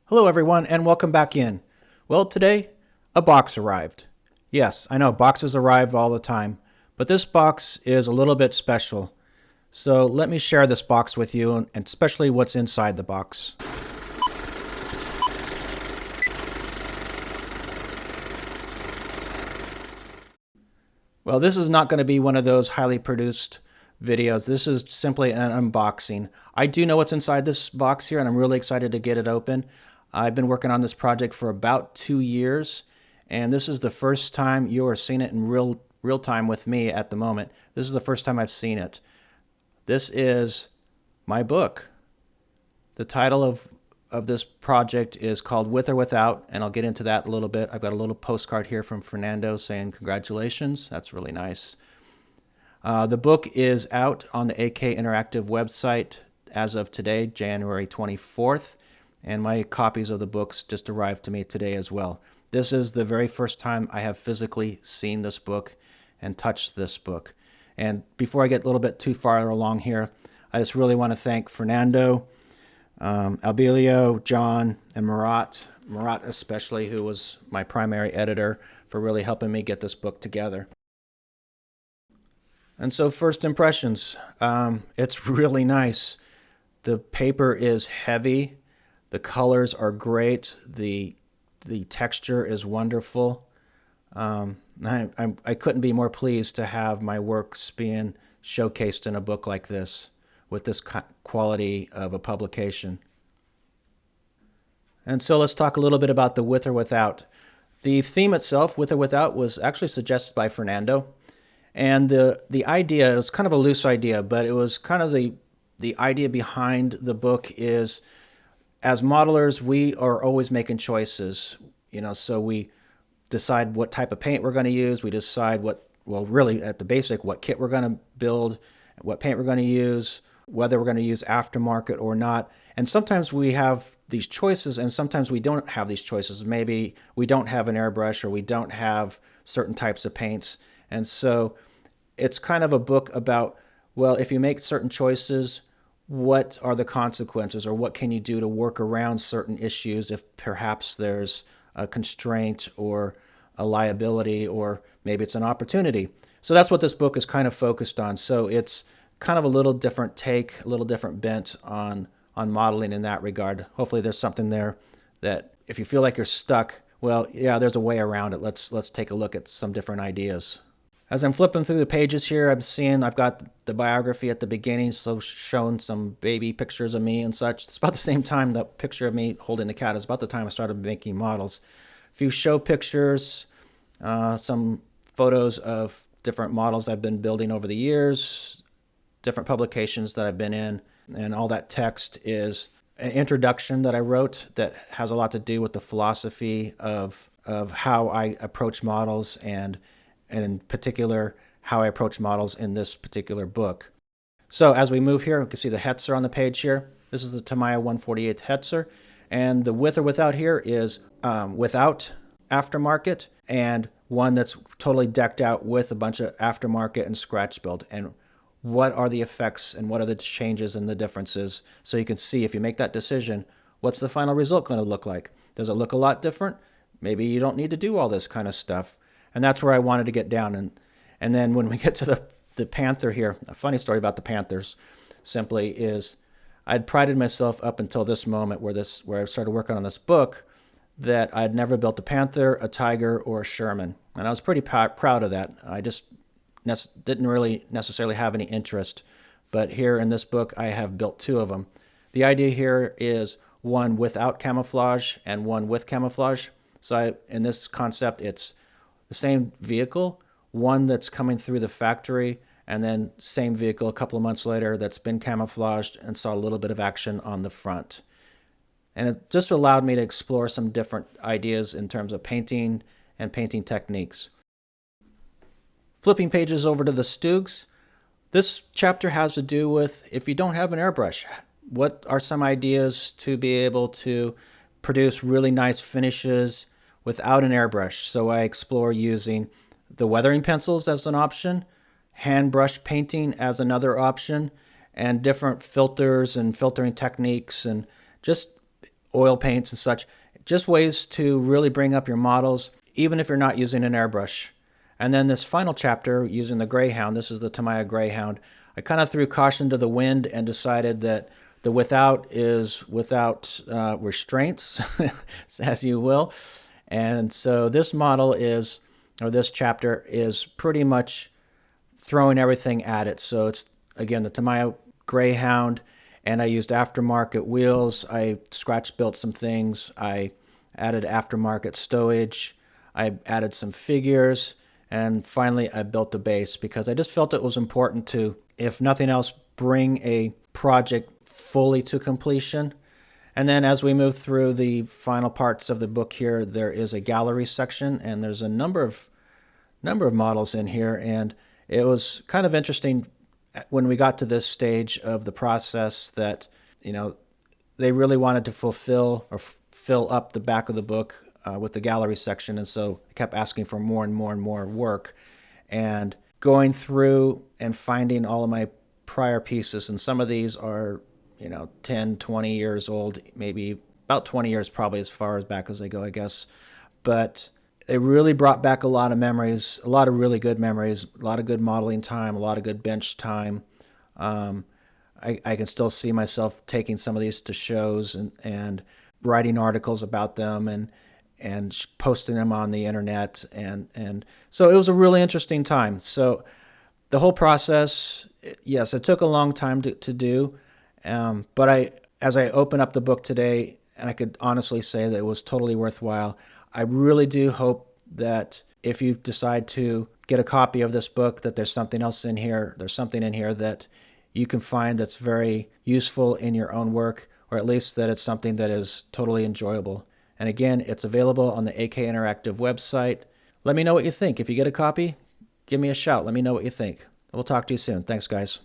Hello everyone and welcome back in. Well, today a box arrived. Yes, I know boxes arrive all the time, but this box is a little bit special. So let me share this box with you and especially what's inside the box. Well, this is not going to be one of those highly produced videos. This is simply an unboxing. I do know what's inside this box here and I'm really excited to get it open. I've been working on this project for about 2 years, and this is the first time you are seeing it in real time with me at the moment. This is the first time I've seen it. This is my book. The title of this project is called With or Without, and I'll get into that a little bit. I've got a little postcard here from Fernando saying congratulations. That's really nice. The book is out on the AK Interactive website as of today, January 24th. And my copies of the books just arrived to me today as well. This is the very first time I have physically seen this book and touched this book. And before I get a little bit too far along here, I just really want to thank Fernando, Albelio, John, and Murat especially, who was my primary editor, for really helping me get this book together. And so first impressions, it's really nice. The paper is heavy. The colors are great. The texture is wonderful. I couldn't be more pleased to have my works being showcased in a book like this with this quality of a publication. And so let's talk a little bit about the With or Without. The theme itself, With or Without, was actually suggested by Fernando. And the idea is kind of a loose idea, but it was kind of the idea behind the book is, as modelers, we are always making choices, so we decide what type of paint we're going to use. We decide really at the basic, what kit we're going to build, what paint we're going to use, whether we're going to use aftermarket or not. And sometimes we have these choices and sometimes we don't have these choices. Maybe we don't have an airbrush or we don't have certain types of paints. And so it's kind of a book about, well, if you make certain choices, what are the consequences, or what can you do to work around certain issues if perhaps there's a constraint or a liability, or maybe it's an opportunity. So that's what this book is kind of focused on. So it's kind of a little different take, a little different bent on modeling in that regard. Hopefully there's something there that if you feel like you're stuck, well, yeah, there's a way around it. Let's take a look at some different ideas. As I'm flipping through the pages here, I've got the biography at the beginning, so showing some baby pictures of me and such. It's about the same time the picture of me holding the cat is about the time I started making models. A few show pictures, some photos of different models I've been building over the years, different publications that I've been in, and all that text is an introduction that I wrote that has a lot to do with the philosophy of how I approach models, and in particular, how I approach models in this particular book. So as we move here, we can see the Hetzer on the page here. This is the Tamiya 148th Hetzer. And the With or Without here is without aftermarket, and one that's totally decked out with a bunch of aftermarket and scratch build. And what are the effects and what are the changes and the differences? So you can see, if you make that decision, what's the final result going to look like? Does it look a lot different? Maybe you don't need to do all this kind of stuff. And that's where I wanted to get down. And then when we get to the Panther here, a funny story about the Panthers simply is I'd prided myself up until this moment where I started working on this book that I'd never built a Panther, a Tiger, or a Sherman. And I was pretty proud of that. I just didn't really necessarily have any interest. But here in this book, I have built 2 of them. The idea here is one without camouflage and one with camouflage. So in this concept, it's the same vehicle, one that's coming through the factory, and then same vehicle a couple of months later that's been camouflaged and saw a little bit of action on the front. And it just allowed me to explore some different ideas in terms of painting and painting techniques. Flipping pages over to the Stugs, this chapter has to do with, if you don't have an airbrush, what are some ideas to be able to produce really nice finishes without an airbrush. So I explore using the weathering pencils as an option, hand brush painting as another option, and different filters and filtering techniques, and just oil paints and such. Just ways to really bring up your models, even if you're not using an airbrush. And then this final chapter, using the Greyhound, this is the Tamiya Greyhound, I kind of threw caution to the wind and decided that the without is without restraints, as you will. And so this model is, or this chapter is pretty much throwing everything at it. So it's, again, the Tamiya Greyhound, and I used aftermarket wheels. I scratch built some things. I added aftermarket stowage. I added some figures. And finally, I built the base because I just felt it was important to, if nothing else, bring a project fully to completion. And then as we move through the final parts of the book here, there is a gallery section, and there's a number of models in here. And it was kind of interesting when we got to this stage of the process that, they really wanted to fulfill or fill up the back of the book with the gallery section. And so I kept asking for more and more and more work, and going through and finding all of my prior pieces. And some of these are, 10, 20 years old, maybe about 20 years, probably as far as back as they go, I guess. But it really brought back a lot of memories, a lot of really good memories, a lot of good modeling time, a lot of good bench time. I can still see myself taking some of these to shows and writing articles about them and posting them on the internet. And so it was a really interesting time. So the whole process, yes, it took a long time to do. But as I open up the book today, and I could honestly say that it was totally worthwhile. I really do hope that if you decide to get a copy of this book, that there's something else in here. There's something in here that you can find that's very useful in your own work, or at least that it's something that is totally enjoyable. And again, it's available on the AK Interactive website. Let me know what you think. If you get a copy, give me a shout. Let me know what you think. We'll talk to you soon. Thanks, guys.